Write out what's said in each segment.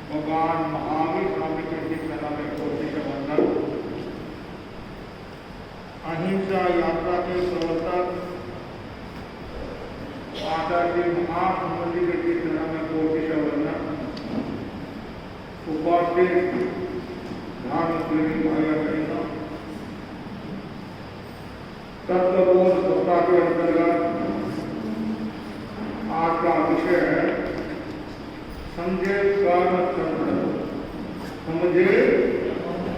भगवान महावीर स्वामी के चिंतन में कोटि का वंदन। अहिंसा यात्रा के प्रवर्तक आचार्य महात्मा जी के चिंतन में कोटि का वंदन। उपस्थित धर्म प्रेमी भाई बहनों, तत्वबोध सप्ताह के अंतर्गत आज का विषय है समझे कर्मतंत्र। समझे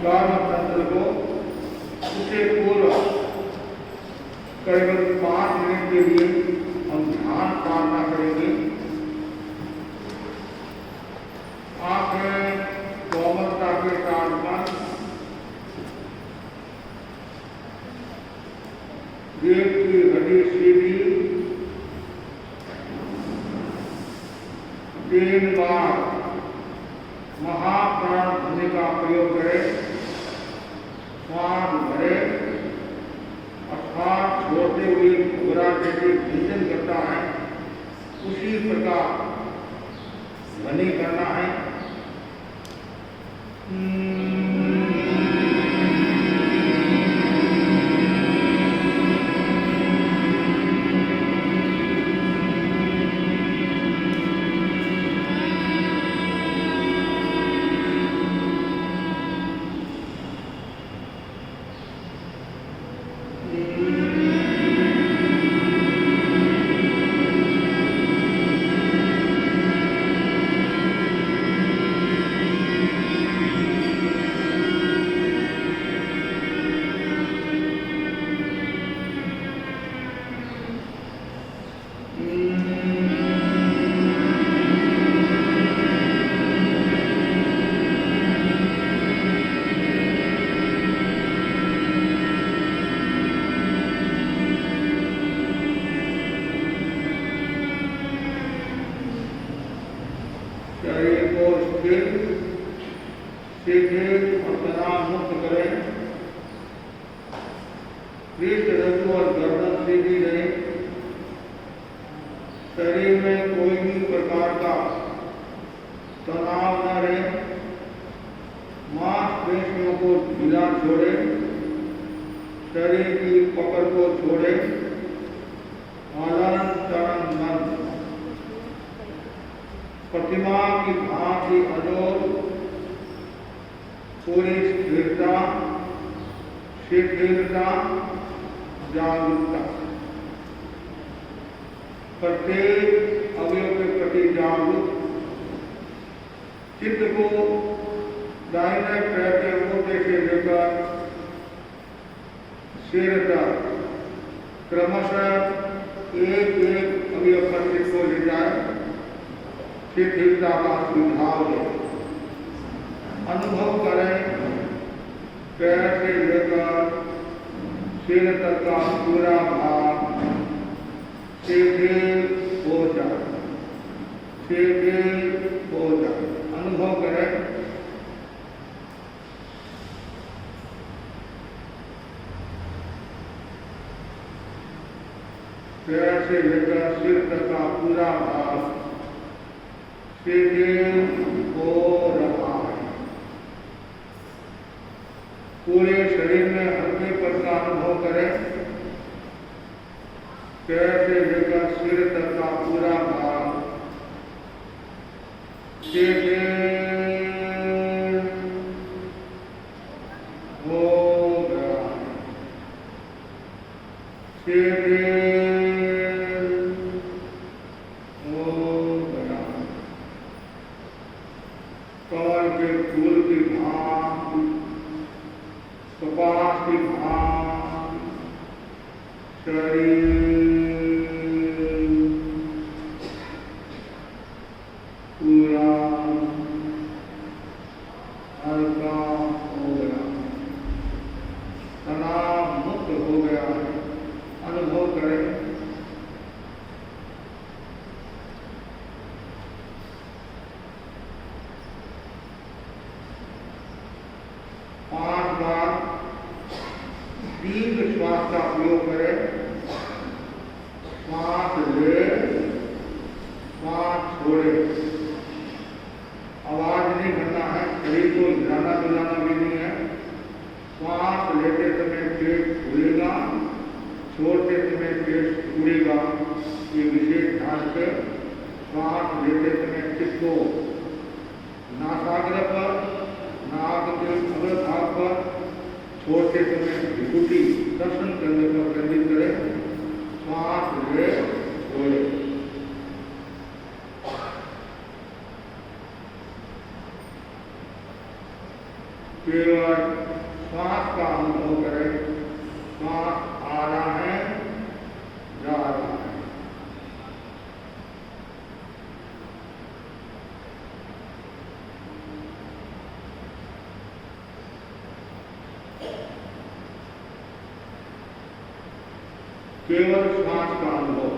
कर्मतंत्र को उससे पूर्व करीबन 5 मिनट के लिए हम ध्यान प्रार्थना करेंगे। आंखें कोमलता के साथ बंद, पेट की हड्डी सीधी, 3 बार महाप्राण ध्वनि का प्रयोग करें। श्वास भरे अर्थात छोड़ते हुए घोड़ा जैसे भीजन करता है उसी प्रकार ध्वनि करना है। सीधे और तनाव मुक्त करें। पीठ रज्जु और गर्दन सीधी रहे। शरीर में कोई भी प्रकार का तनाव न रहे, मांसपेशियों को ढीला छोड़े, शरीर की पकड़ को छोड़े, हलन चलन न, प्रतिमा की भांति अजोर, पूरी स्थिरता, शिथिलता, जागरूकता, प्रत्येक अवयव के प्रति जागरूक, चित्त को दाहिने पैर के अंगूठे से लेकर सिर तक क्रमशः एक एक अवयव पर चित्त को ले जाए, शिथिलता का सुझाव दे, अनुभव करें पैर से लेकर सिर तक का पूरा भाग शिथिल हो जाए, शिथिल हो जाए, अनुभव करें। पैर से लेकर सिर तक का पूरा भाग शिथिल हो रहा है, पूरे शरीर में हल्केपन का अनुभव करें। पैर से लेकर सिर तक का पूरा भाग शिथिल हो गया, शिथिल हो गया। कमल के फूल की भांति, कपास की भांति शरीर पूरा हल्का हो गया, तनाव मुक्त हो गया है, अनुभव करें। पांच बार दीर्घ श्वास का प्रयोग करें। श्वास ले, श्वास छोड़े, आवाज नहीं करना है, शरीर को हिलाना डुलाना भी नहीं है। श्वास लेते समय पेट खुलेगा, छोड़ते समय पेट खुलेगा, ये विशेष ध्यान से। श्वास लेते समय चित्त को नासाग्र पर, नाक के अग्र भाग पर, छोड़ते समय विभूति दर्शन करने पर केंद्रित करें। श्वास ले, छोड़े। केवल श्वास का अनुभव करें, श्वास आ रहा है, जा रहा है। केवल श्वास का अनुभव।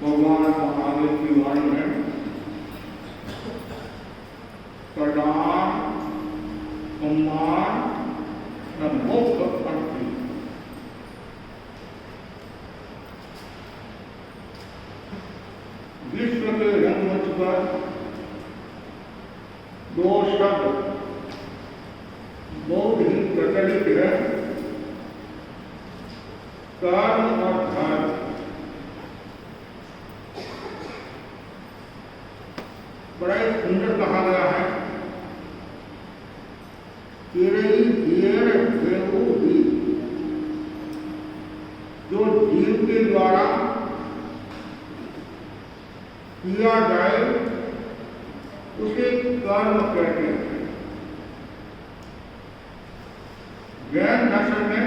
भगवान महावीर की वाणी है, प्रदान सम्मान न मोक्ष अर्थ। विश्व के रंगमंच पर दो शब्द बहुत ही प्रचलित है, कर्म और धर्म। बड़ा ही सुंदर कहा गया है, जो जीव के द्वारा किया जाए उसे कर्म कहते हैं। जैन दर्शन में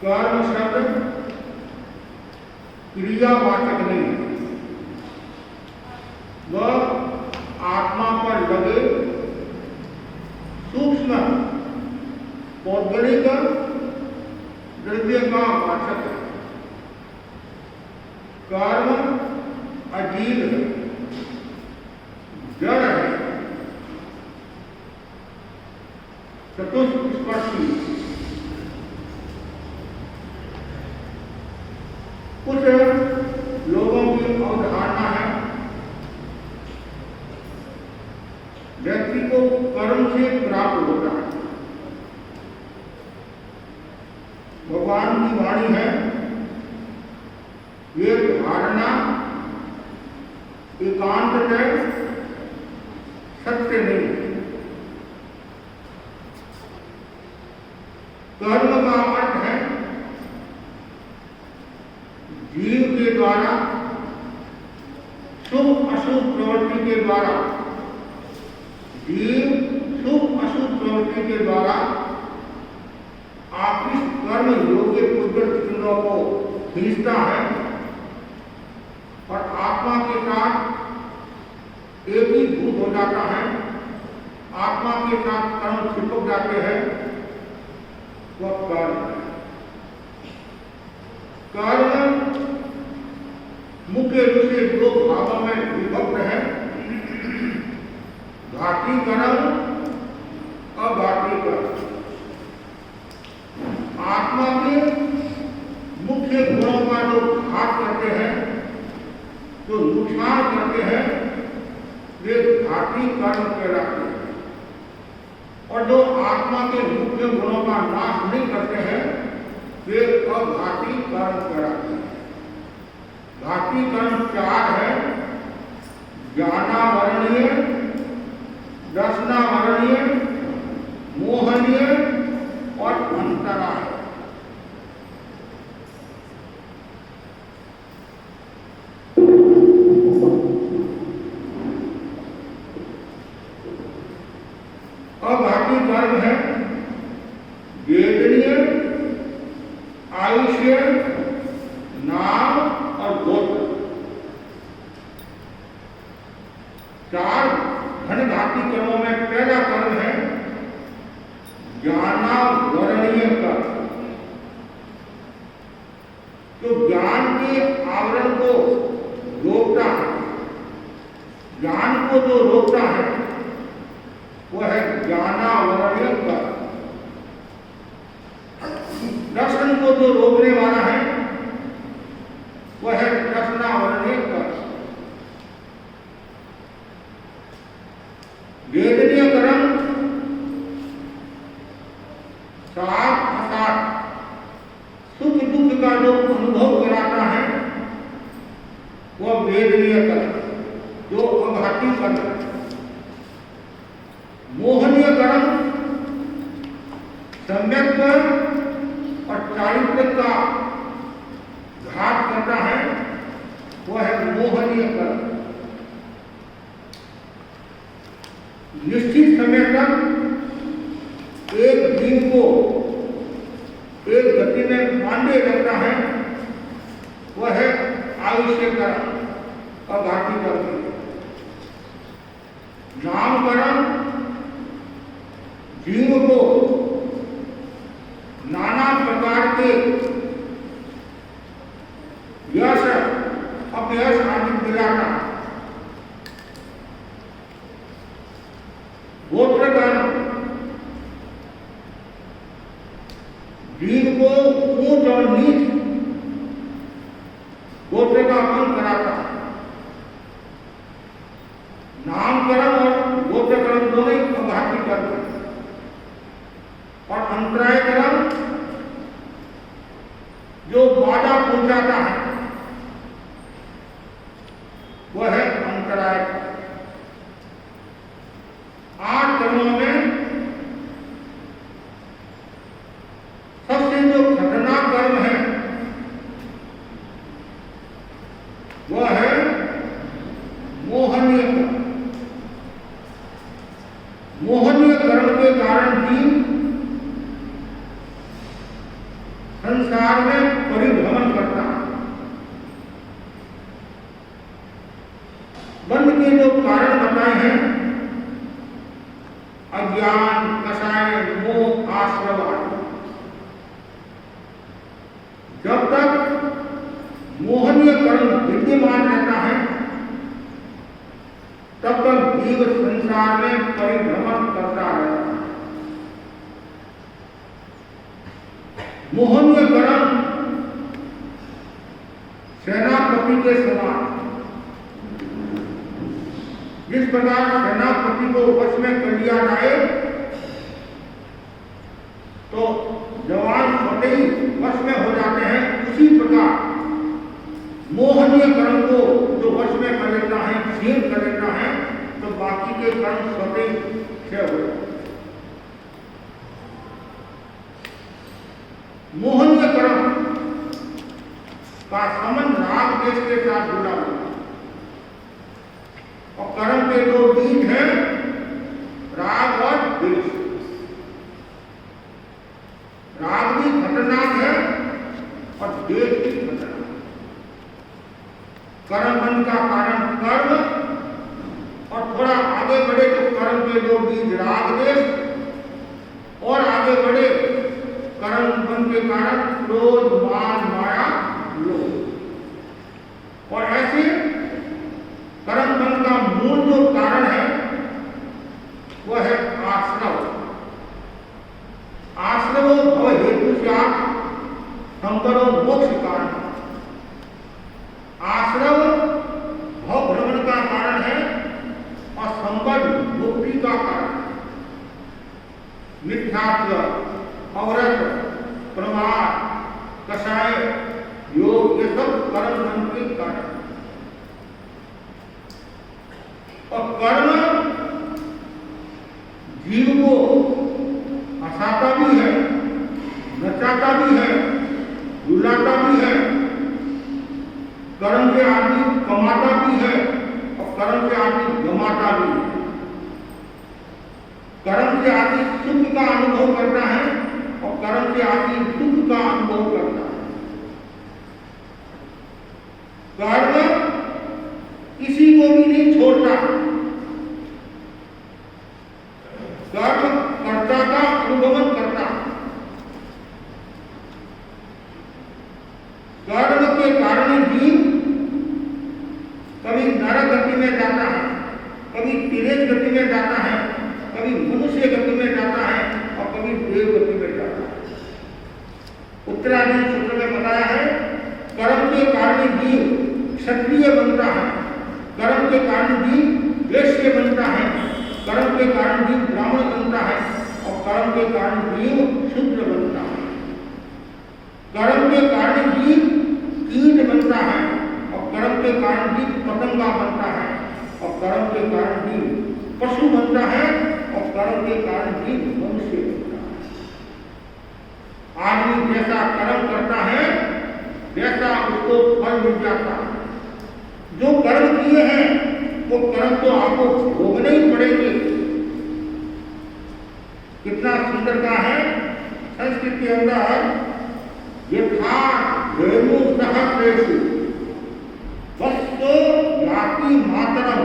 कर्म शब्द क्रियावाचक नहीं है, वह आत्मा पर लगे सूक्ष्म पौद्गलिक द्रव्य का वाचक है। कर्म अजीब है, जड़ है, चतुष्स्पर्शी। कुछ लोगों की अवधारणा है व्यक्ति को कर्म से प्राप्त होता है। भगवान की वाणी है, ये धारणा एकांततः सत्य नहीं है। कर्म का अर्थ है जीव के द्वारा शुभ अशुभ प्रवृत्ति के द्वारा, जीव शुभ अशुभ प्रवृत्ति के द्वारा आप इस कर्म योग्य कुदरत चुनों को खींचता है और आत्मा के साथ एकीभूत हो जाता है, आत्मा के साथ कर्म चिपक जाते हैं, वह कर्म है। कर्म मुख्य रूप से दो भागों में विभक्त है, घाटी कर्म, अघाटी कर्म। आत्मा के मुख्य गुणों का जो घात करते हैं, जो नुकसान करते हैं, वे घाटी कर्म कहलाते हैं। और जो आत्मा के मुख्य गुणों का नाश नहीं करते हैं, वे अघाती कर्म कहलाते हैं। घाती कर्म चार है, ज्ञानावरणीय, दर्शनावरणीय, मोहनीय और अंतराय। अघाती कर्म है वेदनीय, आयुष्य, नाम और गोत्र। चार घनघाती कर्मों में पहला कर्म है ज्ञानावरणीय कर्म, जो ज्ञान के आवरण को रोकता है। ज्ञान को जो रोकता है वह है ज्ञानावरणीय कर्म। दर्शन को जो रोकने वाला है वह है दर्शनावरणीय कर्म। वेदनीय कर्म साथ असाथ सुख दुख का जो अनुभव कराता है वह वेदनीय कर्म, जो अघाती कर्म है। मोहनीय कर्म सम्यक और चारित्र का घात करता है, वह है मोहनीय कर्म। निश्चित समय तक एक जीव को एक गति में बांधे रखता है, वह है आयुष्य कर्म, अघाती कर्म। नामकरण जीव को नाना प्रकार के यश अपयश आदि दिलाता। गोत्र कर्म जीव को ऊंच और नीच गोत्र का अंग कराता। नामकरण और गोत्रकरण दोनों ही अघाती कर्म है। और अंतराय कर्म जो बाधा पहुंचाता है वह है अंतराय कर्म। 8 कर्मों में सबसे जो खतरनाक कर्म है वह है मोहनीय कर्म। मोहनीय कर्म के कारण जीव संसार में परिभ्रमण करता है। बंध के जो कारण बताए हैं, अज्ञान, कषाय, मोह, आश्रव, जब तक मोहनीय कर्म विद्यमान रहता है तब तक जीव संसार में परिभ्रमण करता रहता है। मोहनीय कर्म सेनापति के समान, जिस प्रकार सेनापति को वश में कर लिया जाए तो जवान स्वतः ही वश में हो जाते हैं, उसी प्रकार मोहनीय कर्म को जो वश में कर लेता है, क्षीण कर लेता है, तो बाकी के कर्म स्वतः ही क्षय हो जाते हैं। मोहनीय कर्म का संबंध राग देश के साथ जुड़ा हुआ है और कर्म के दो बीज हैं, राग और द्वेष। राग भी खतरनाक है और द्वेष भी खतरनाक। कर्म बंध का कारण कर्म, और थोड़ा आगे बढ़े तो कर्म के दो बीज राग देश, और आगे बढ़े कर्म बंध के कारण क्रोध, मान, माया, लोभ। और ऐसे कर्म बंध का मूल जो कारण है वह है आश्रव। आश्रवो भव हेतु संकरो मोक्ष कारण। आश्रव भव भ्रमण का कारण है और संबंध मुक्ति का कारण। मिथ्यात्व, अवरत, प्रमाद, कषाय, योग, ये सब कर्म बंध के कारण। और कर्म जीव को हंसाता भी है, नचाता भी है, रुलाता भी है। कर्म से आदमी कमाता भी है और कर्म से आदमी गमाता भी है। कर्म से आदमी सुख का अनुभव करता है और कर्म से आदमी दुख का अनुभव करता है। कर्म किसी को भी नहीं छोड़ता। कर्म कर्ता का अनुभवन करता। कर्म के कारण जीव कभी नरक गति में जाता है, कभी तिरेज गति में जाता है, कभी मनुष्य गति में जाता है और कभी देव गति में जाता है। उत्तरायण सूत्र में बताया है, कर्म के कारण जीव क्षत्रिय बनता है, कर्म के कारण जीव वैश्य बनता है, कर्म के कारण जीव ब्राह्मण बनता है और कर्म के कारण जीव शूद्र बनता है। कर्म के कारण जीव कीट बनता है और कर्म के कारण जीव पतंगा बनता है और कर्म के कारण जीव पशु बनता है और कर्म के कारण जीव मनुष्य बनता है। आदमी जैसा कर्म करता है वैसा उसको फल मिल जाता है। जो कर्म किए हैं वो कर्म तो आपको भोगने ही पड़ेंगे। कितना सुंदर का है संस्कृत के अंदर, यथा वेणु सहस्रेषु वस्तो याति मातरम,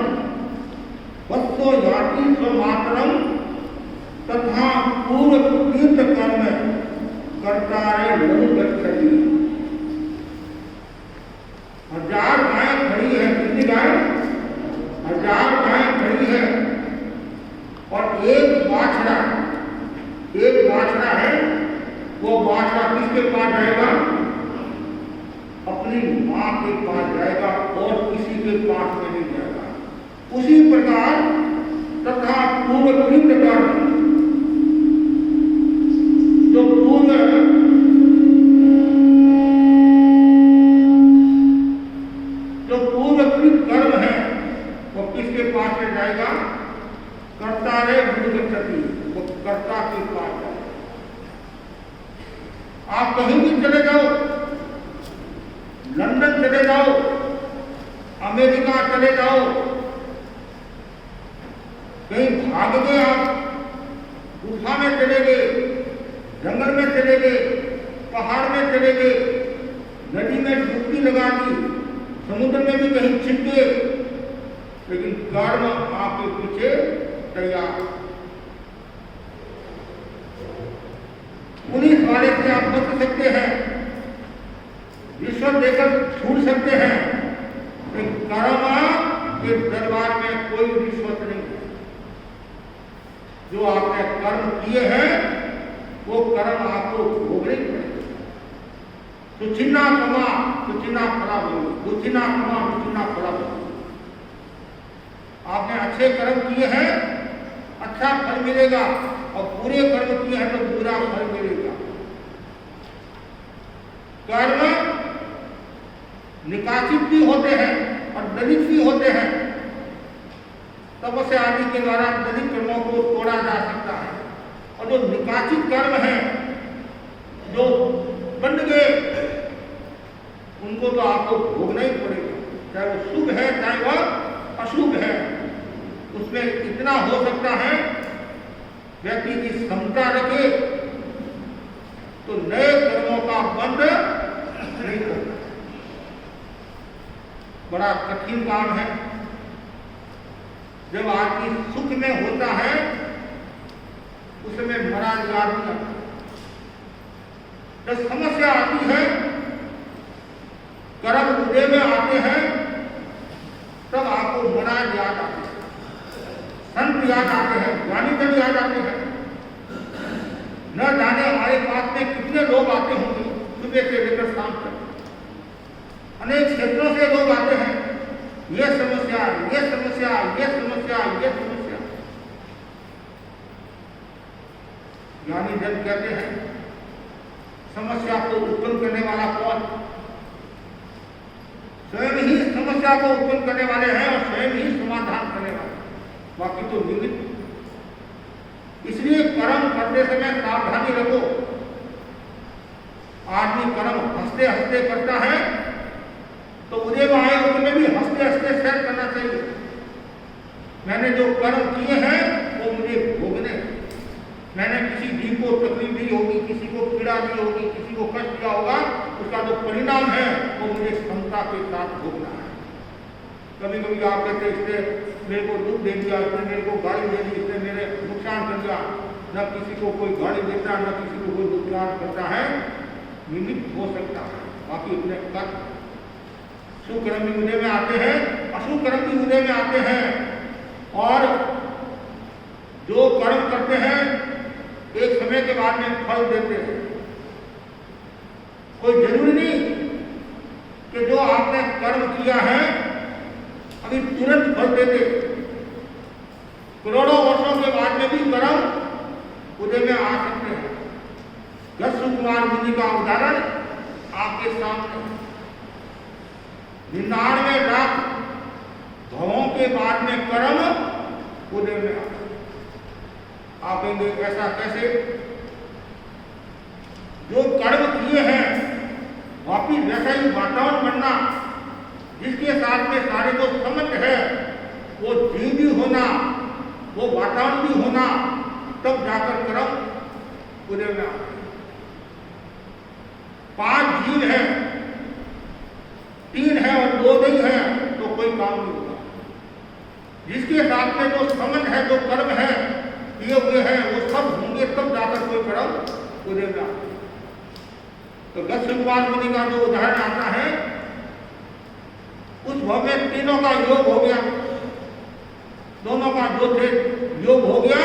वस्तो याति स्वमातरम तथा पूर्व तीर्थ कर्म कर्तारे ननु गच्छति। 1000 गायें खड़ी है, कितनी गाय? 1000 गायें खड़ी है और एक बाछड़ा है। वो बाछड़ा किसके पास जाएगा? अपनी मां के पास जाएगा और किसी के पास में नहीं जाएगा। उसी प्रकार तथा पूर्वकृत कर्म, जो पूर्वकृत कर्म है वो किसके पास में जाएगा? कर्ता रे गच्छति, वो कर्ता के पास जाएगा। आप कहीं भी चले जाओ, लंदन चले जाओ, अमेरिका चले जाओ, कहीं भाग गए आप गुफा में चले गए, जंगल में चले गए, पहाड़ में चले गए, नदी में डुबकी लगा दी, समुद्र में भी कहीं छिप गए, लेकिन कर्म आपके पीछे तैयार। पुलिस वाले से आप बच सकते हैं, रिश्वत देकर छूट सकते हैं, लेकिन कर्म के दरबार में कोई रिश्वत नहीं है। जो आपने कर्म किए हैं वो कर्म आपको भोगने पड़ेगा। सुचिन्ना कमा सुचिन्ना फला भोगी, दुचिन्ना कमा दुचिन्ना फला भोगी। आपने अच्छे कर्म किए हैं, अच्छा फल मिलेगा, और बुरे कर्म किए हैं तो बुरा फल मिलेगा। कर्म निकासित भी होते हैं और दलित भी होते हैं। तपस्या आदि के द्वारा दलित कर्मों को तोड़ा जा सकता है, और जो निकासित कर्म है, जो बन गए, उनको तो आपको भोगना ही पड़ेगा, चाहे वो शुभ है चाहे वह अशुभ है। उसमें इतना हो सकता है व्यक्ति की क्षमता रखे तो नए कर्मों का बंध नहीं करता। बड़ा कठिन काम है। जब आदमी सुख में होता है उसमें मरा याद नहीं आता। जब समस्या आती है, कर्म उदय में आते हैं, तब आपको मरा याद आते हैं, संत याद आते हैं, ज्ञानी जन याद आते हैं। न जाने हमारे पास में कितने लोग आते होंगे सुबह से लेकर शाम तक। अनेक क्षेत्रों से लोग आते हैं, ये समस्या, ये समस्या, ये समस्या, ये समस्या। ज्ञानी जन कहते हैं समस्या को उत्पन्न करने वाला कौन? स्वयं ही समस्या को उत्पन्न करने वाले हैं और स्वयं ही समाधान करने वाले, बाकी तो निमित्त। इसलिए कर्म करते समय सावधानी रखो। आदमी कर्म हंसते हंसते करता है तो उदय में आए उसमें भी हंसते हंसते शेयर करना चाहिए। मैंने जो कर्म किए हैं वो मुझे भोगने। मैंने किसी जीव को तकलीफ दी होगी, किसी को पीड़ा दी होगी, किसी को कष्ट दिया होगा, उसका जो परिणाम है वो मुझे क्षमता के साथ भोगना है। कभी कभी आप कहते इसने मेरे को दुख दे दिया, इसने मेरे को गाली दे दी, इसने मेरे नुकसान कर दिया। न किसी को कोई गाली देता, न किसी को कोई नुकसान करता है। निमित्त हो सकता है, बाकी अपने कर्म। सुकर्म भी उदय में आते हैं, अशुभ कर्म भी उदय में आते हैं। और जो कर्म करते हैं एक समय के बाद में फल देते हैं। कोई जरूरी नहीं कि जो आपने कर्म किया है अभी तुरंत फल देते। करोड़ों वर्षों के बाद में भी कर्म उदय में आ सकते हैं। दस कुमार मुनि का उदाहरण आपके सामने। 99 लाख भवों के बाद में कर्म उदय में आता। आप कहेंगे ऐसा कैसे? जो कर्म किए हैं वापिस वैसा ही वातावरण बनना, जिसके साथ में सारे जो संबंध है वो जीव भी होना, वो वातावरण भी होना, तब जाकर कर्म उदय में आता। 5 जीव हैं, 3 है और 2 नहीं है तो कोई काम नहीं होगा। जिसके साथ में जो संबंध है, जो कर्म है किए हुए हैं, वो सब होंगे तब जाकर कोई कर्म उदय में आता। तो दक्ष कुमार मुनि का जो उदाहरण आता है, उस भाव में तीनों का योग हो गया, दोनों का जो थे योग हो गया,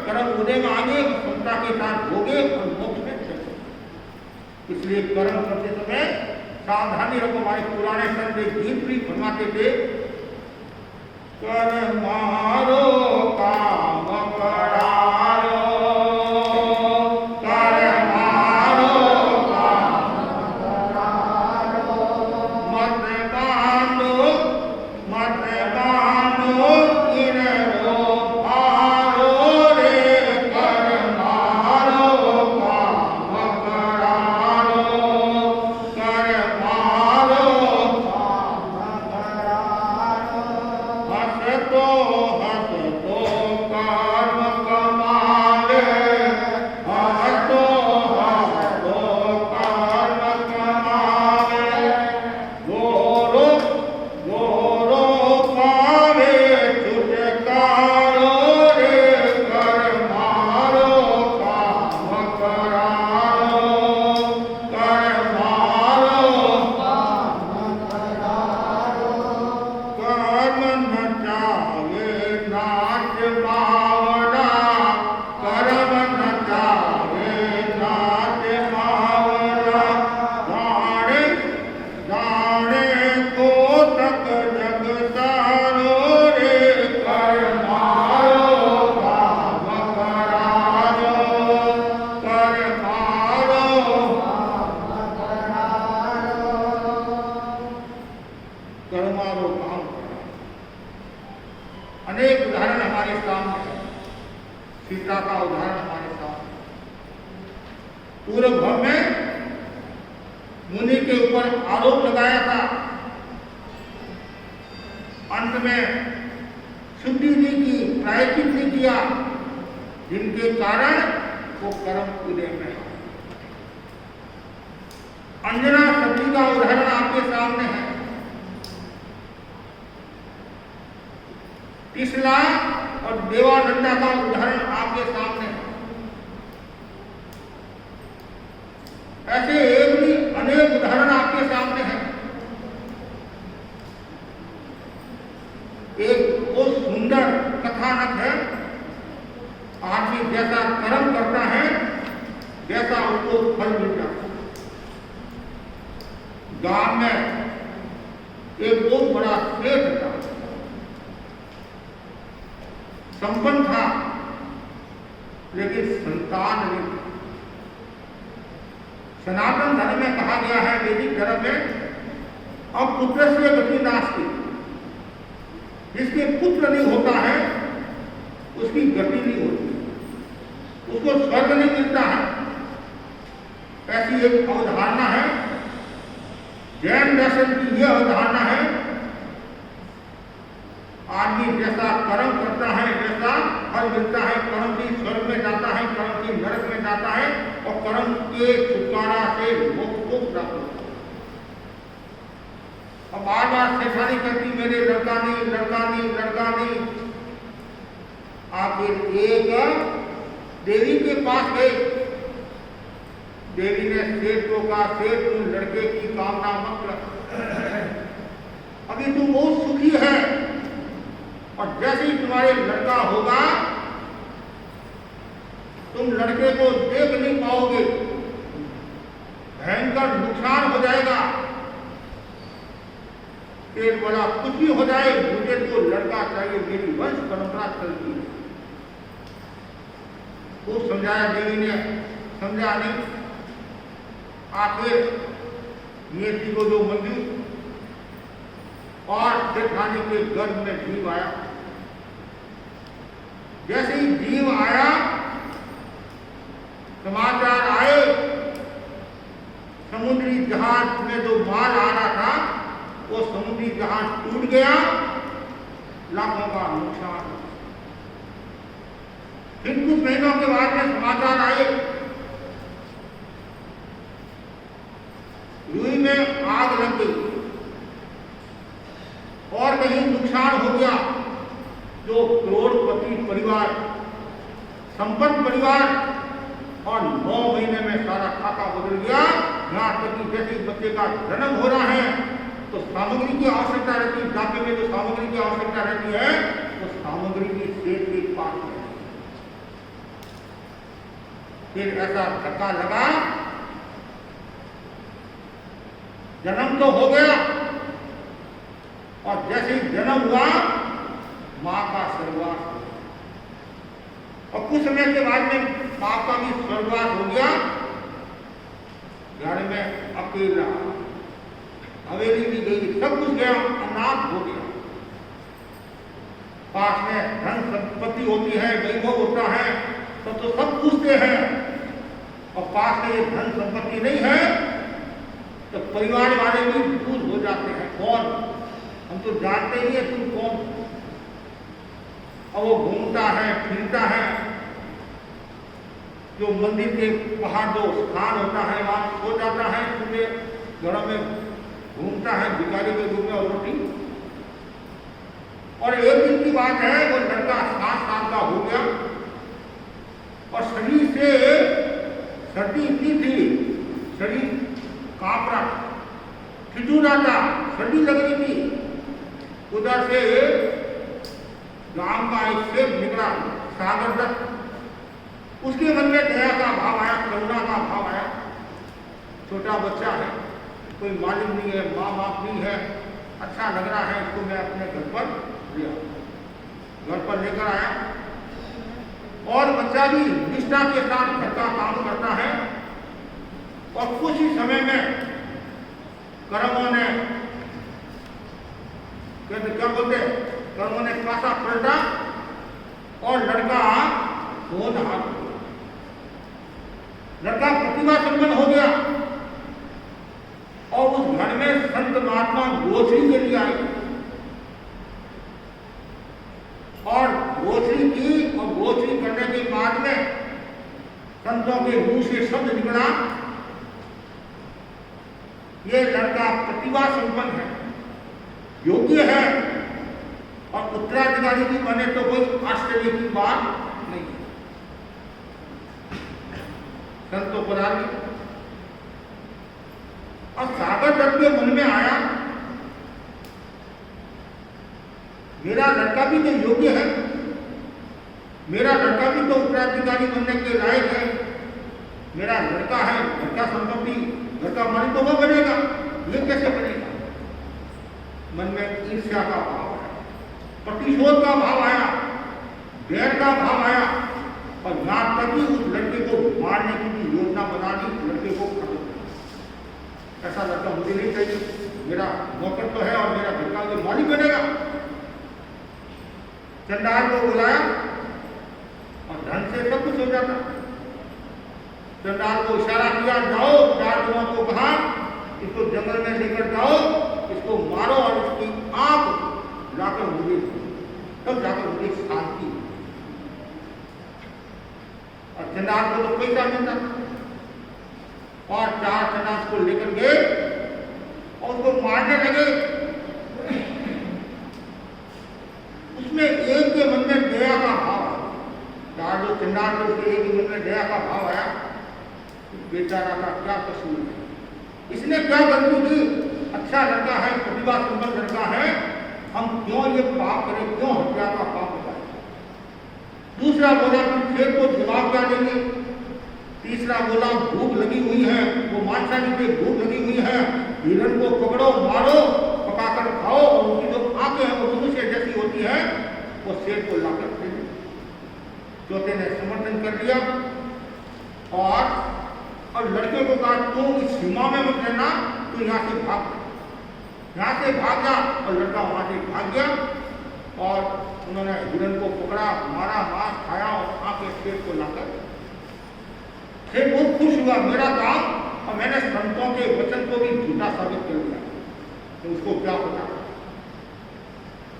कर्म उदय में आगे क्षमता के साथ भोगे और मोक्ष में चले। इसलिए कर्म करते समय सावधानी रखो। हमारे पुराने संत एक गीत भी फरमाते थे, कर मारो काम करारो, कर मारो काम करारो, मत बांधो इनको भारो रे, कर मारो काम करारो, कर मारो काम करारो। हंस तो कर्म का पूर्व भाव में मुनि के ऊपर आरोप लगाया था, अंत में शुद्धि नहीं की, प्रायश्चित नहीं किया, जिनके कारण वो कर्म कूदे में। अंजना सती का उदाहरण आपके सामने है। तिसला और देवानंदा का उदाहरण आपके सामने है। ऐसे एक भी अनेक उदाहरण आपके सामने हैं। एक बहुत सुंदर कथानक है। आदमी जैसा कर्म करता है वैसा उसको फल मिलता है। गांव में एक बहुत बड़ा सेठ था, संपन्न था, लेकिन संतान नहीं थी। सनातन धर्म में कहा गया है, वैदिक धर्म में, अब पुत्र से गति नास्ति, जिसके पुत्र नहीं होता है उसकी गति नहीं होती, उसको स्वर्ग नहीं मिलता है। ऐसी एक अवधारणा है। जैन दर्शन की यह अवधारणा है, आदमी जैसा कर्म करता है वैसा फल मिलता है। कर्म की स्वर्ग में जाता है, कर्म की नरक में जाता है, और कर्म के छुटकारा से मोक्ष को प्राप्त होता है। अब बार बार सेठानी करती, मेरे लड़का नहीं, लड़का नहीं, लड़का नहीं। आखिर एक देवी के पास गए। देवी ने सेठ को कहा, सेठ तुम लड़के की कामना मत कर, अभी तुम बहुत सुखी है, और जैसे ही तुम्हारे लड़का होगा तुम लड़के को देख नहीं पाओगे, भयंकर नुकसान हो जाएगा। एक बड़ा कुछ भी हो जाए, मुझे तो लड़का चाहिए, मेरी वंश परंपरा चलती है। खूब समझाया देवी ने, समझा नहीं। आखिर नियति को जो मंदिर और सेठानी के गर्भ में जीव आया। जैसे ही जीव आया, समाचार आए, समुद्री जहाज में जो माल आ रहा था वो समुद्री जहाज टूट गया, लाखों का नुकसान। फिर कुछ महीनों के बाद में समाचार आए, रुई में आग लग गई और कहीं नुकसान हो गया। जो करोड़पति परिवार, संपन्न परिवार, और 9 महीने में सारा खाता बदल गया। यहाँ तक कि जैसे बच्चे का जन्म हो रहा है तो सामग्री की आवश्यकता रहती है, डाके में जो सामग्री की आवश्यकता रहती है तो सामग्री की सेठ के पास है। फिर ऐसा धक्का लगा, जन्म तो हो गया, और जैसे ही जन्म हुआ मां का स्वर्गवास हो गया, और कुछ समय के बाद में मां का भी स्वर्गवास हो गया। घर में अकेला, हवेली भी गई, सब कुछ गया, अनाथ हो गया। पास में धन संपत्ति होती है, वैभव होता है, तो सब पूछते हैं, और पास में ये धन संपत्ति नहीं है तो परिवार वाले भी दूर हो जाते हैं। कौन, हम तो जानते ही है तुम कौन। और वो घूमता है, फिरता है, जो मंदिर के बाहर जो स्थान होता है वहां सो जाता है, सुबह घरों में घूमता है भिखारी के रूप में और रोटी। और एक दिन की बात है, वो लड़का 7 साल का हो गया और शरीर से सर्दी इतनी थी, शरीर कांप रहा, ठिठुरा था, सर्दी लग रही थी। उधर से गांव का एक सेठ निकला, सागर दत्त। उसके मन में दया का भाव आया, करुणा का भाव आया। छोटा बच्चा है, कोई मालिक नहीं है, माँ बाप नहीं है, अच्छा लग रहा है, इसको मैं अपने घर पर लिया, घर पर लेकर आया। और बच्चा भी निष्ठा के साथ घर का काम करता है। और कुछ ही समय में कर्मों ने, क्या बोलते, कर्मों ने पासा पलटा और लड़का होनहार हो गया। लड़का प्रतिभा संपन्न हो गया और उस घर में संत महात्मा गोचरी के लिए आए और गोचरी की और गोचरी करने के बाद में संतों के मुंह से शब्द निकला, ये लड़का प्रतिभा संपन्न है, योग्य है और उत्तराधिकारी भी बने तो कोई आश्चर्य की बात नहीं है। संतों पर आ गई और सागर दत्त के मन में आया, मेरा लड़का भी तो योग्य है, मेरा लड़का भी तो उत्तराधिकारी बनने के लायक है, मेरा लड़का है, घर का संपत्ति, घर का मालिक तो वो बनेगा, ये कैसे बनेगा? मन में ईर्ष्या का भाव आया, प्रतिशोध का भाव आया, बैर का भाव आया और यहां तक कि उस लड़के को मारने की भी योजना बना दी, लड़के को खत्म कर। ऐसा लड़का मुझे नहीं चाहिए, मेरा नौकर तो है और मेरा घर का जो मालिक बनेगा। चंडाल को बुलाया और धन से सब कुछ हो जाता। चंडाल को इशारा किया, जाओ, 4 दिनों को कहा इसको जंगल में लेकर जाओ, इसको मारो और इसकी आंख लाकर मुझे, तब जाकर मुझे शांति। और चंडाल को तो पैसा मिलता और 4 चंडाल को लेकर गए और उसको मारने लगे। उसमें एक के मन में दया का भाव आया, 4 जो चंडाल को एक के मन में दया का भाव आया, बेचारा का क्या कसूर है, इसने क्या गलती की? अच्छा लड़का है, प्रतिभा संपन्न लड़का है, हम क्यों ये पाप करें, क्यों हत्या का पाप लगाए? दूसरा बोला कि खेत को जवाब क्या देंगे? तीसरा बोला भूख लगी हुई है, वो मानसानी पे भूख लगी हुई है, हिरण को पकड़ो, मारो, पकाकर खाओ और उनकी जो आंखें हैं वो मनुष्य जैसी होती है, वो शेर को लाकर दे दे। चौथे ने समर्थन कर दिया और लड़के को कहा, तू इस सीमा में मत रहना, तू यहाँ से भाग जा। और लड़का वहां से भाग गया और उन्होंने हिरण को पकड़ा, मारा, मांस खाया और आंखें शेर को लाकर। शेर बहुत खुश हुआ, मेरा काम और मैंने संतों के वचन को भी झूठा साबित कर दिया। तो उसको क्या पता,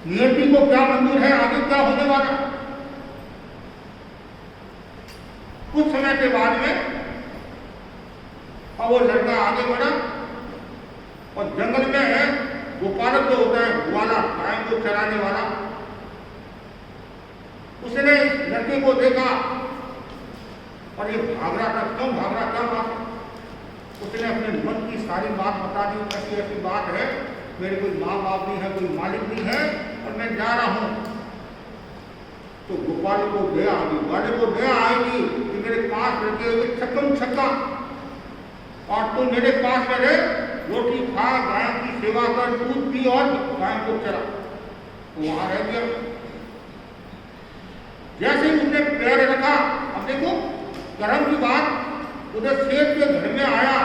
नियति को क्या मंजूर है, आगे क्या होने वाला। कुछ समय के बाद में और वो लड़का आगे बढ़ा और जंगल में है गोपालक जो होता है, ग्वाला, गाय को चराने वाला, उसने इस लड़के को देखा और ये भाग रहा था। क्यों भाग रहा, क्या बात? उसने अपने मन की सारी बात बता दी, ऐसी ऐसी बात है, मेरे कोई माँ बाप नहीं है, कोई मालिक नहीं है और मैं जा रहा हूं। तो गोपाल को दया आ गई, ग्वाले को दया आएगी कि मेरे पास लड़के हुए छक्कम छक्का और तू मेरे पास में रहे, रोटी खा, गाय की सेवा कर, दूध पी और गाय को चरा। तो वहां रह गया। जैसे ही उसने पैर रखा, अब देखो कर्म की बात, उधर शेर के घर में आया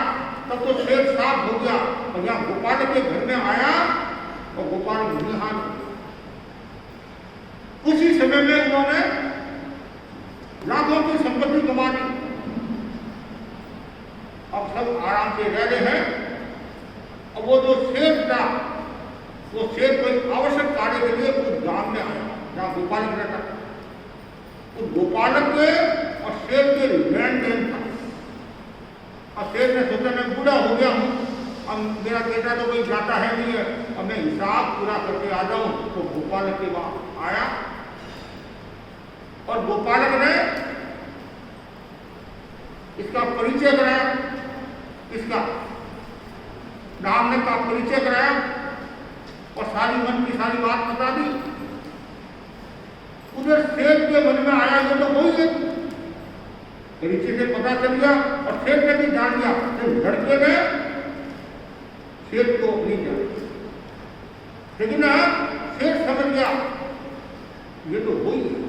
तब तो शेर साफ हो गया और यहाँ गोपाल के घर में आया और गोपाल निहाल। उसी समय में उन्होंने लाखों की संपत्ति कमा ली। अब सब आराम से रह रहे हैं और वो जो शेर था, वो शेर कोई आवश्यक कार्य के लिए उस गांव में आया जहां गोपालक रहता था। उस गोपालक के और शेर के लेन देन था और शेर ने सोचा मैं बूढ़ा हो गया हूं, अब मेरा बेटा तो कोई जाता है नहीं है, अब मैं हिसाब पूरा करके आ जाऊं। तो गोपालक के वहां आया और गोपालक ने इसका परिचय कराया, इसका नाम का परिचय कराया और सारी मन की सारी बात बता दी। उधर शेर के मन में आया ये तो वही है, परिचय से पता चल गया और शेर ने भी जान लिया। तो लड़के ने शेर को नहीं जाना, लेकिन शेर समझ गया ये तो वही है।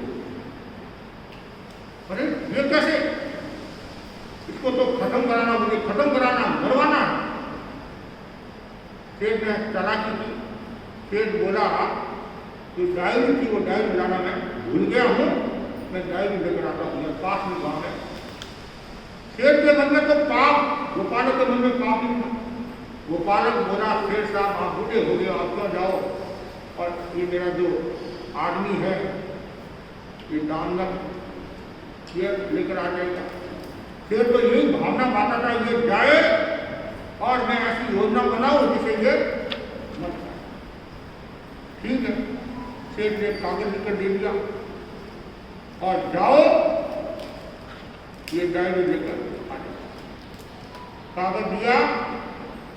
अरे ये कैसे, इसको तो खत्म कराना, मुझे खत्म कराना, मरवाना है। शेर ने चालाकी की। शेर बोला जो डायरी थी वो डायरी लाना मैं भूल गया हूं, मैं डायरी लेकर आता हूँ, पास में गाँव है। शेर के मन में तो गोपालक के मन में पाप नहीं था। गोपालक बोला, शेर साहब आप बूढ़े हो गए, आप क्यों जाओ, और ये मेरा जो आदमी है ये दामलक ये लेकर आ जाएगा। शेर तो यही भावना पाता था ये जाए और मैं ऐसी योजना बनाऊं जिसे ये मत जाए। ठीक है, शेर ने कागज लिखकर दे दिया और जाओ ये डायरी लेकर आ जाओ। कागज दिया,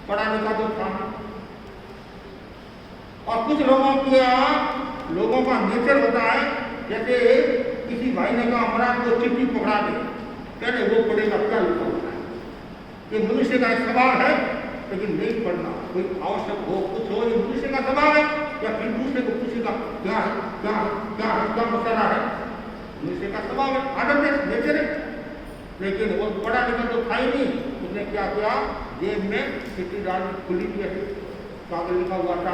पढ़ा लिखा तो था। और कुछ लोगों का नेचर होता है, जैसे किसी भाई ने कहा अमरान को चिट्ठी पकड़ा दे, कहने वो पढ़ेगा क्या लिखा होता है। ये मनुष्य का एक स्वभाव है, लेकिन नहीं पढ़ना, कोई आवश्यक हो कुछ हो, ये मनुष्य का स्वभाव है। या फिर दूसरे को पूछेगा क्या है क्या है क्या है क्या मसला है, मनुष्य का स्वभाव है, आदत है, नेचर है। लेकिन वो पढ़ा लिखा तो था ही नहीं। उसने क्या किया, जेब में चिट्ठी डाल खुली थी, कागज लिखा हुआ था,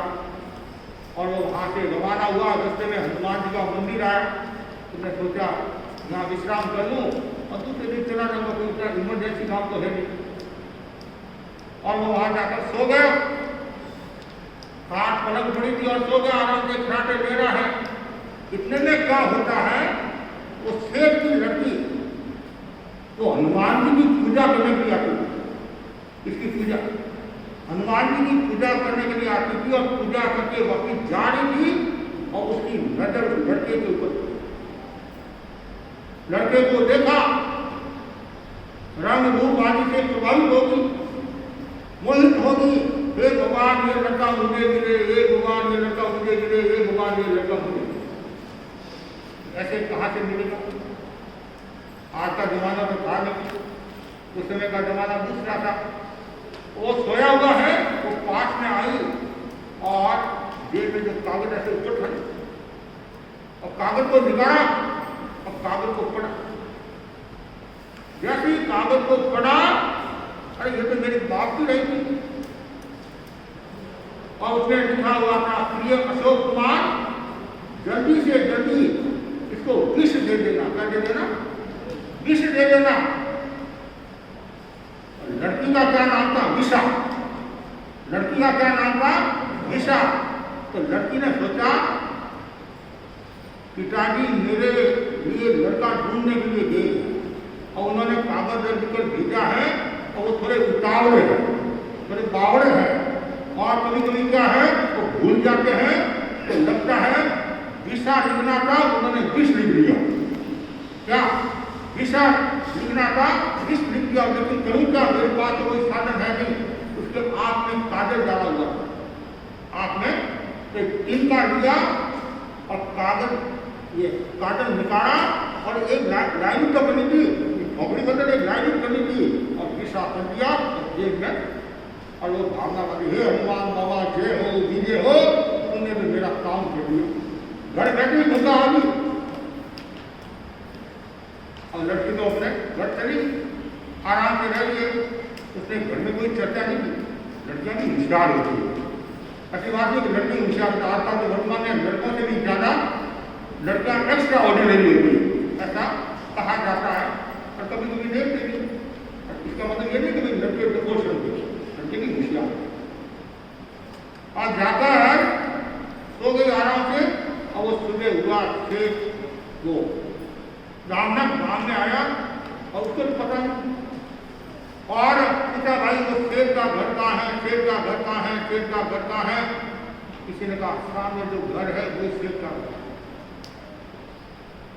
और वो वहाँ से रवाना हुआ। रास्ते में हनुमान जी का मंदिर आया, उसने सोचा यहाँ विश्राम कर लूँ और दूसरे दिन चला जाऊँगा, कोई इतना इमरजेंसी काम तो है नहीं। और वो वहाँ जाकर सो गया, खाट पलक पड़ी थी और सो गया, आराम से खराटे ले रहा है। इतने में क्या होता है, वो शेर की लड़की तो हनुमान जी की पूजा करने के लिए आती थी। इसकी पूजा हनुमान जी की पूजा करने के लिए आती थी और पूजा करके वापिस जा रही थी और उसकी नजर उस लड़के के ऊपर। लड़के को देखा, रंग रूप आदि से प्रभावित होगी, मोहित होगी। हे भगवान ये लड़का मुझे मिले, हे भगवान ये लड़का मुझे मिले, हे भगवान ये लड़का मुझे। ऐसे कहाँ से मिलेगा? आज का जमाना तो था नहीं, उस समय का जमाना दूसरा था। वो सोया हुआ है, वो पास में आई और जेब में जो कागज ऐसे ऊपर था और कागज को निकाला और कागज को पढ़ा। जैसे ही कागज को पढ़ा, अरे ये तो मेरे बाप की रही थी। और उसने लिखा हुआ था, प्रिय अशोक कुमार, जल्दी से जल्दी इसको विष दे देना। क्या दे देना? विष दे देना। लड़की का क्या नाम था? विषा। लड़की का क्या नाम था? विषा। तो लड़की ने सोचा पिताजी मेरे लिए लड़का ढूंढने के लिए गए और उन्होंने कागज लिखकर भेजा है और वो थोड़े उतावले हैं, थोड़े बावड़े हैं और कभी कभी क्या है वो भूल जाते हैं। तो लगता है विषा लिखना था, उन्होंने विष लिख लिया। क्या विषा लिखना था, विष लिख दिया। लेकिन करूँ क्या, मेरे पास तो कोई साधन है नहीं। उसके आँख में काजल डाला हुआ था, आँख में एक टीका लिया और कागज ये काजल निकाला और एक लाइन तो करनी थी, खोपड़ी बदल एक लाइन करनी थी और विषा कर दिया जेब में। और वो भावना बनी, हे हनुमान बाबा जय हो, विजय हो, तुमने भी मेरा काम कर दिया। घर बैठे धंधा आ गई और लड़की तो अपने घर चली, आराम से रह लिए। उसने घर में कोई चर्चा नहीं की। लड़कियां भी होशियार होती है, अच्छी बात है कि लड़की होशियार था। आजकल के वर्तमान में लड़कों से भी ज़्यादा लड़कियां एक्स्ट्रा ऑर्डिनरी होती है, ऐसा कहा जाता है। और कभी कभी देखते भी, इसका मतलब ये नहीं कि लड़के डिवोर्स होते, लड़के भी होशियार। और जाकर सो गई आराम से। और वो सुबह हुआ, खेत वो रामनाथ गांव में आया और उसको भी पता नहीं। और पूछा भाई वो शेर का घर कहाँ है, शेर का घर कहाँ है, शेर का घर कहाँ है। किसी ने कहा सामने जो घर है वो शेर का घर।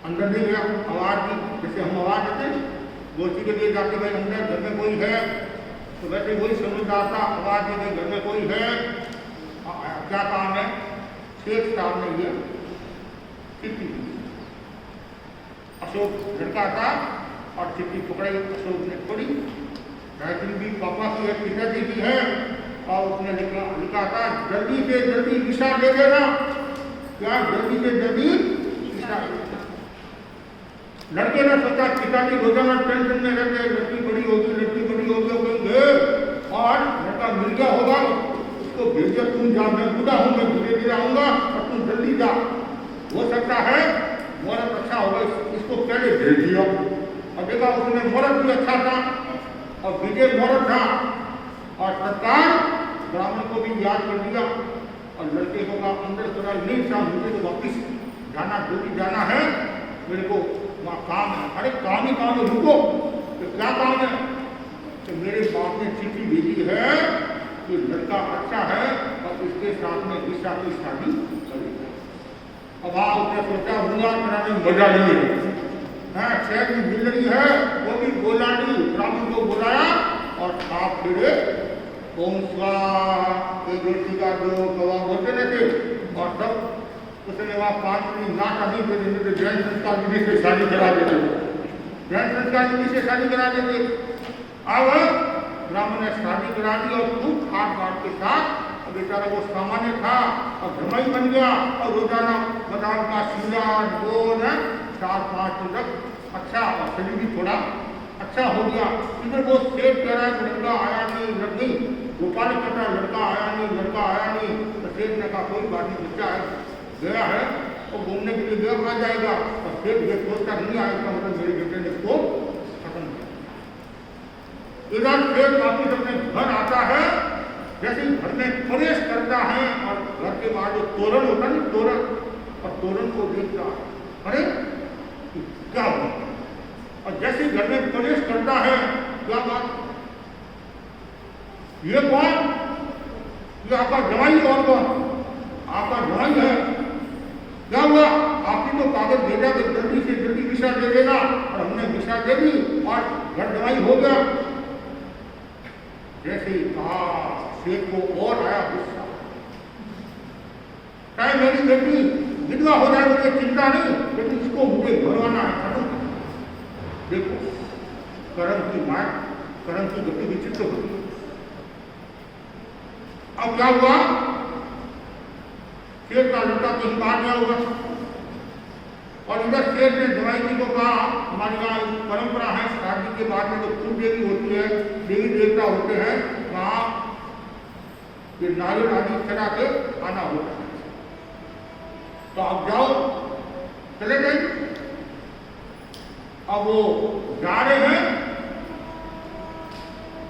अंदर नहीं गया, आवाज दी, जैसे हम आवाज देते गोची के लिए जाके भाई अंदर घर में कोई है, तो वैसे वही समझदार था, आवाज दी भाई घर में कोई है, क्या काम है। शेख साहब ने लिया चिट्ठी, अशोक लड़का था और चिट्ठी पकड़ी, अशोक ने पढ़ी। राइटिंग भी पापा की है, पिताजी की है। और उसने लिखा था जल्दी से जल्दी विषा दे देना। क्या जल्दी से जल्दी विषा? लड़के ने सोचा पिताजी रोजाना टेंशन में रहते हैं, लड़की बड़ी होगी, लड़की बड़ी होगी, कहेंगे और लड़का मिल गया होगा, उसको भेजो, तुम जा, मैं बूढ़ा हूँ, मैं धीरे धीरे आऊंगा और तुम जल्दी जा। हो सकता है मुहूर्त अच्छा होगा, इसको पहले भेज दिया। और देखा उसमें मुहूर्त भी अच्छा था, और विजय मुहूर्त था और तत्काल ब्राह्मण को भी याद कर दिया और लड़के को कहा अंदर थोड़ा नहीं था, मुझे तो वापिस जाना, ड्यूटी जाना है, मेरे को वहाँ काम है। अरे काम ही काम है, रुको, तो क्या काम है? तो मेरे बाप ने चिट्ठी भेजी है कि लड़का अच्छा है और इसके साथ में ईशा की शादी करेगा। अब वहाँ उसने सोचा मुलाकात कराने में मजा नहीं है, शहर की मिल रही है, वो भी बोला नहीं, ब्राह्मण को बुलाया और आप फिरे ओम स्वाहा एक रोटी का दो कवा बोलते रहते और सब उसने वहाँ 5 मिनट नाटा नहीं देते, जैन संस्कार विधि से शादी करा देते, जैन संस्कार विधि से शादी करा देते। अब ब्राह्मण ने शादी करा दी और खूब खाट बाट के साथ, बेचारा वो सामान्य था और जमाई बन गया और रोजाना बादाम का सीरा गोल 4-5 तक अच्छा और शरीर भी थोड़ा अच्छा हो गया। इधर वो सेठ कह रहा है लड़का आया नहीं, गोपाल कहता लड़का आया नहीं, तो सेठ ने कहा कोई बात नहीं, बच्चा है गया है वो घूमने के लिए गया, आ जाएगा। और सेठ ये सोचता नहीं आएगा, मतलब मेरे बेटे ने इसको खत्म किया। इधर सेठ वापिस अपने घर आता है, जैसे ही घर में प्रवेश करता है और घर के बाहर जो तोरण होता है, तोरण, और तोरण को देखता है, अरे क्या हुआ? और जैसे घर में प्रवेश करता है, क्या बात, ये कौन? ये आपका जवाई और कौन? आपका जवाई है। क्या हुआ? आपने तो कागज भेजा कि जल्दी से जल्दी विषा दे देगा, और हमने विषा दे दी और घर जवाई हो गया। जैसे ही कहा, शेख को और आया गुस्सा, चाहे मेरी बेटी विधवा हो जाए मुझे चिंता नहीं, लेकिन इसको मुझे भरवाना है, खत्म। देखो कर्म की मार, कर्म की गति विचित्र होती है। अब क्या हुआ? शेर का लड़का कहीं बाहर गया हुआ और इधर शेर ने जवाई जी को कहा, हमारे यहाँ परंपरा है, शादी के बाद में जो कुल देवी होती है, देवी देवता होते हैं, वहाँ ये नारियल आदि चढ़ा के आना होता है, तो आप जाओ, चले गए। अब वो जा रहे हैं,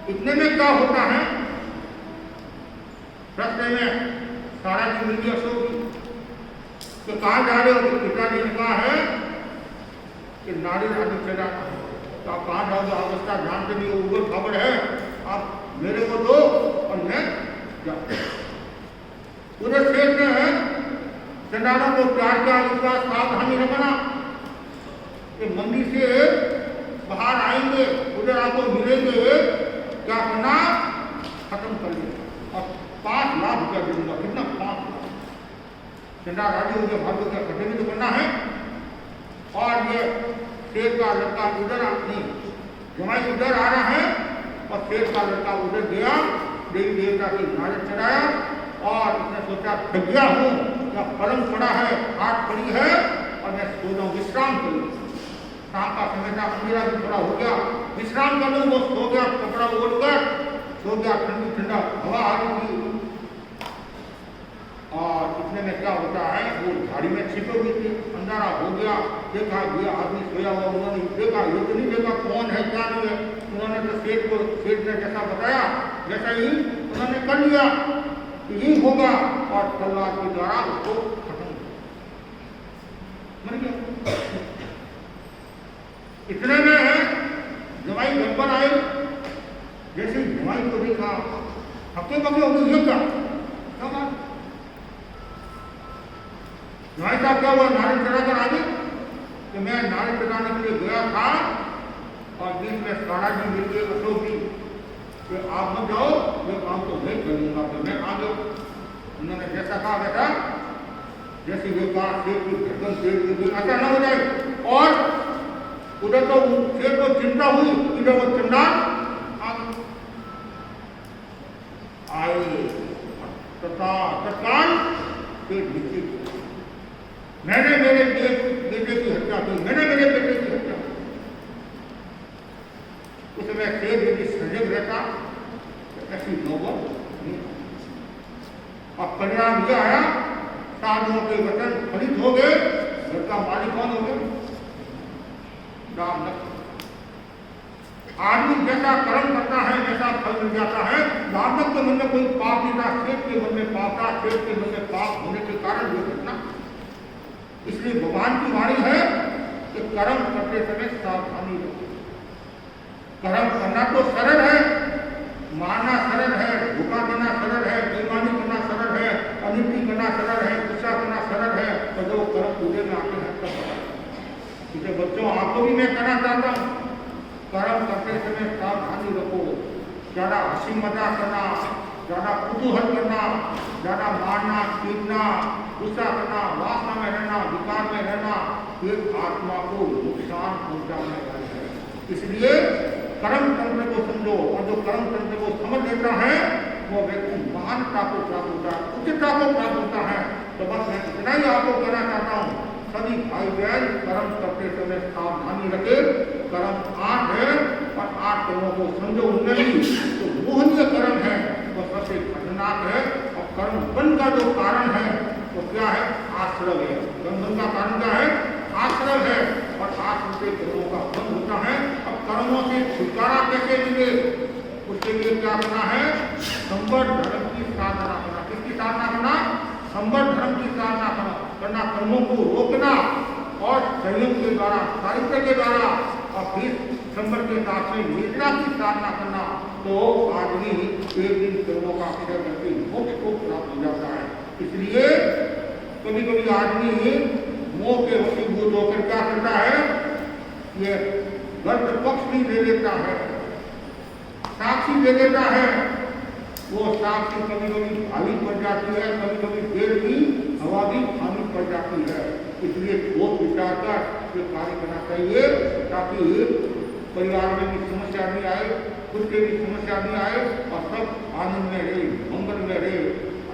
इतने में क्या होता है, रास्ते में सारा जी मिल गया, सो तो कहाँ जा रहे हो? तो पिताजी ने कहा है कि नारियल आदि चढ़ाना है। तो आप कहाँ जाओगे? अवस्था जानते नहीं, ऊपर खबर है, आप मेरे को दो और मैं जाऊँ। उधर शेख ने चंडालों को प्यार किया, इसका सावधानी रखना कि मंदिर से बाहर आएंगे, उधर आपको मिलेंगे, क्या करना? खत्म कर लेना और 5 लाख रुपया दे दूंगा। कितना? 5 लाख। चंडा राजी हो गया, भाग्य का खत्म भी तो करना है। और ये शेर का लड़का उधर नहीं, जमाई उधर आ रहा है और शेर का लड़का उधर गया, देवी देवता की नारियल चढ़ाया और उसने सोचा थक गया हूँ, या पलंग पड़ा है, खाट पड़ी है और मैं सो जाऊँ, विश्राम करूँ। शाम का समय था, अंधेरा भी थोड़ा हो गया, विश्राम कर लूँ। वो सो गया, कपड़ा ओढ़ कर सो गया, ठंडी ठंडा हवा आ रही थी। और इतने में क्या होता है, वो झाड़ी में छिपे हुई थी, अंधारा हो गया, देखा ये आदमी सोया हुआ, उन्होंने देखा, ये तो नहीं देखा कौन है क्या नहीं है। उन्होंने तो सेठ ने जैसा बताया वैसा ही उन्होंने कर लिया, यही होगा, और तलवार के द्वारा उसको खत्म मर गया। इतने में है जवाई घर पर आए, जैसे ही जवाई को देखा, हक्के पक्के हो गए, ये क्या बात? जवाई साहब क्या हुआ? नारियल चढ़ा कर आगे कि मैं नारियल चढ़ाने के लिए गया था और बीच में सारा जी मिल गए, अशोक जी कि आप मत जाओ, ये काम तो मैं कर लूंगा। तो मैं आ गया। उन्होंने जैसा कहा वैसा, जैसे ये कहा शेर की धड़कन तेज, ऐसा न हो जाए। और उधर तो शेर को चिंता हुई, इधर वो चंडाल आए, तत्काल पेट नीचे, मैंने मेरे बेटे की हत्या की, मैंने मेरे बेटे की हत्या की। उस समय शेर यदि सजग रहता तो ऐसी नौबत नहीं। अब परिणाम यह आया, साधुओं के वचन फलित हो गए, घर का मालिक कौन हो गया? राम लक्ष्मण। आदमी जैसा कर्म करता है जैसा फल मिल जाता है। दार्शनिक के मन में कोई पाप नहीं था, सेठ के मन में पाप था, सेठ के मन में पाप होने के कारण ये घटना। इसलिए भगवान की वाणी है कि कर्म करते समय सावधानी रखो। कर्म करना तो सरल है, मारना सरल है, धोखा देना सरल है, बेईमानी करना सरल है, अनिति करना सरल है, गुस्सा करना सरल है, और जो कर्म पूरे में आते हैं तब इसे बच्चों आपको भी मैं कहना चाहता हूँ, कर्म करते समय सावधानी रखो। ज्यादा हंसी मजाक करना, ज्यादा कुतूहल करना, ज्यादा मारना, पीटना, गुस्सा करना, वासना में रहना, विकार में रहना, ये आत्मा को नुकसान पहुंचाने वाला है। इसलिए कर्म तंत्र को समझो, और जो कर्म तंत्र को समझ लेता है वो व्यक्ति महानता को प्राप्त होता है, उच्चता को प्राप्त होता है। तो बस मैं इतना ही आपको कहना चाहता हूँ, सभी भाई बहन कर्म करते समय सावधानी रखे। कर्म 8 है और 8 कर्मों को समझो। उनमें भी जो मोहनीय कर्म है वो सबसे खतरनाक है, और कर्म बन का जो कारण है वो क्या है? आश्रय है। कर्म बन का कारण क्या है? आश्रय है, और आश्रय से कर्मों का बंध होता है। अब कर्मों से छुटकारा कैसे मिले, उसके लिए क्या करना है? संवर धर्म की साधना करना। किसकी साधना करना? संवर धर्म की साधना करना, कर्मों को रोकना, और संयम के द्वारा, साहित्य के द्वारा, और फिर संवर के साथ में निद्रा की साधना करना। तो आदमी एक दिन कर्मों का अक्षय करके मोक्ष को प्राप्त हो जाता है। इसलिए कभी कभी आदमी मोह के वशीभूत होकर क्या करता है? ये गर्भ पक्ष भी दे देता है, साक्षी दे देता है। वो साक्षी कभी कभी भारी पड़ जाती है, कभी कभी देर भी हवा भी भारी पड़ जाती है। इसलिए सोच विचार कर ये कार्य करना चाहिए, ताकि परिवार में भी समस्या नहीं आए, खुद के भी समस्या नहीं आए, और सब आनंद में रहे, मंगल में रहे,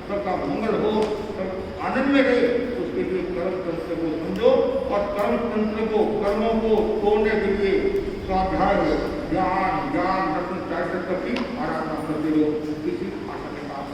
सबका मंगल हो, सब आनंद में रहे। उसके लिए कर्म तंत्र को समझो, और कर्म तंत्र को, कर्मों को तोड़ने के लिए स्वाध्याय, ज्ञान, दर्शन, साहित्य की आराधना करते रहो। इसी आशा के साथ